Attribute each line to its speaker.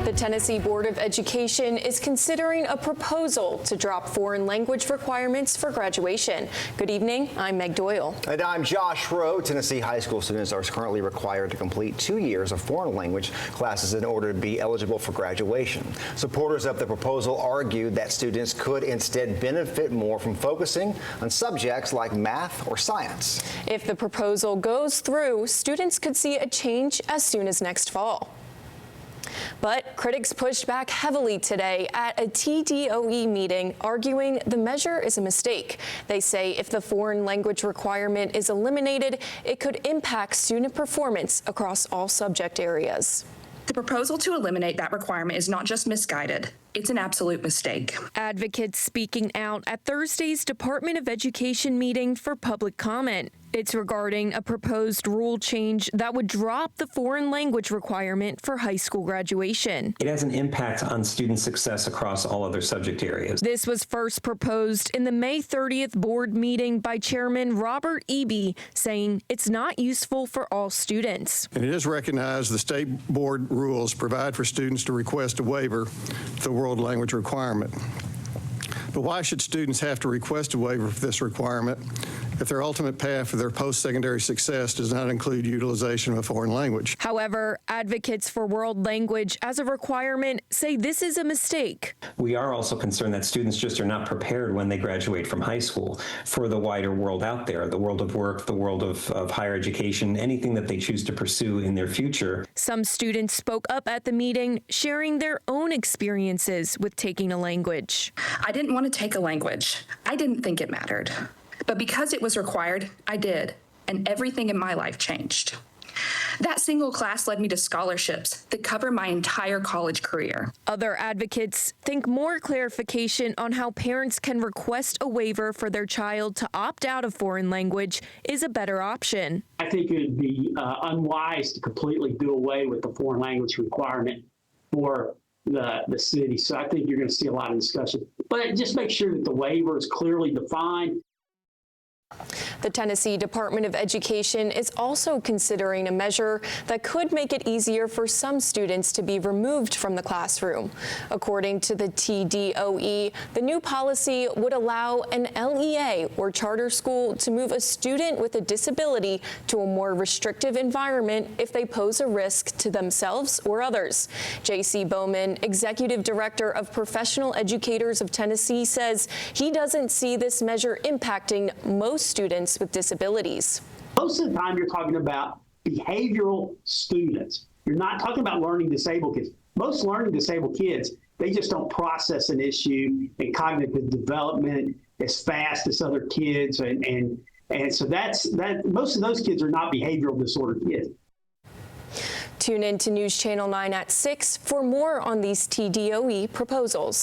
Speaker 1: The Tennessee Board of Education is considering a proposal to drop foreign language requirements for graduation. Good evening, I'm Meg Doyle.
Speaker 2: And I'm Josh Rowe. Tennessee high school students are currently required to complete 2 years of foreign language classes in order to be eligible for graduation. Supporters of the proposal argue that students could instead benefit more from focusing on subjects like math or science. If the proposal goes through, students could see a change as soon as next fall. But critics pushed back heavily today at a TDOE meeting, arguing the measure is a mistake. They say if the foreign language requirement is eliminated, it could impact student performance across all subject areas.
Speaker 3: The proposal to eliminate that requirement is not just misguided, it's an absolute mistake.
Speaker 1: Advocates speaking out at Thursday's Department of Education meeting for public comment. It's regarding a proposed rule change that would drop the foreign language requirement for high school graduation.
Speaker 4: It has an impact on student success across all other subject areas.
Speaker 1: This was first proposed in the May 30th board meeting by Chairman Robert Eby, saying it's not useful for all students.
Speaker 5: And it is recognized the state board rules provide for students to request a waiver of the world language requirement. But why should students have to request a waiver for this requirement if their ultimate path for their post-secondary success does not include utilization of a foreign language?
Speaker 1: However, advocates for world language as a requirement say this is a mistake.
Speaker 4: We are also concerned that students just are not prepared when they graduate from high school for the wider world out there, the world of work, the world of higher education, anything that they choose to pursue in their future.
Speaker 1: Some students spoke up at the meeting, sharing their own experiences with taking a language.
Speaker 3: I didn't want to take a language. I didn't think it mattered. But because it was required, I did, and everything in my life changed. That single class led me to scholarships that cover my entire college career.
Speaker 1: Other advocates think more clarification on how parents can request a waiver for their child to opt out of foreign language is a better option.
Speaker 6: I think it would be unwise to completely do away with the foreign language requirement for the city. So I think you're going to see a lot of discussion. But just make sure that the waiver is clearly defined.
Speaker 1: The Tennessee Department of Education is also considering a measure that could make it easier for some students to be removed from the classroom. According to the TDOE, the new policy would allow an LEA or charter school to move a student with a disability to a more restrictive environment if they pose a risk to themselves or others. J.C. Bowman, Executive Director of Professional Educators of Tennessee, says he doesn't see this measure impacting most students with disabilities.
Speaker 6: Most of the time you're talking about behavioral students. You're not talking about learning disabled kids. Most learning disabled kids, they just don't process an issue and cognitive development as fast as other kids. And so most of those kids are not behavioral disorder kids.
Speaker 1: Tune in to News Channel 9 at 6 for more on these TDOE proposals.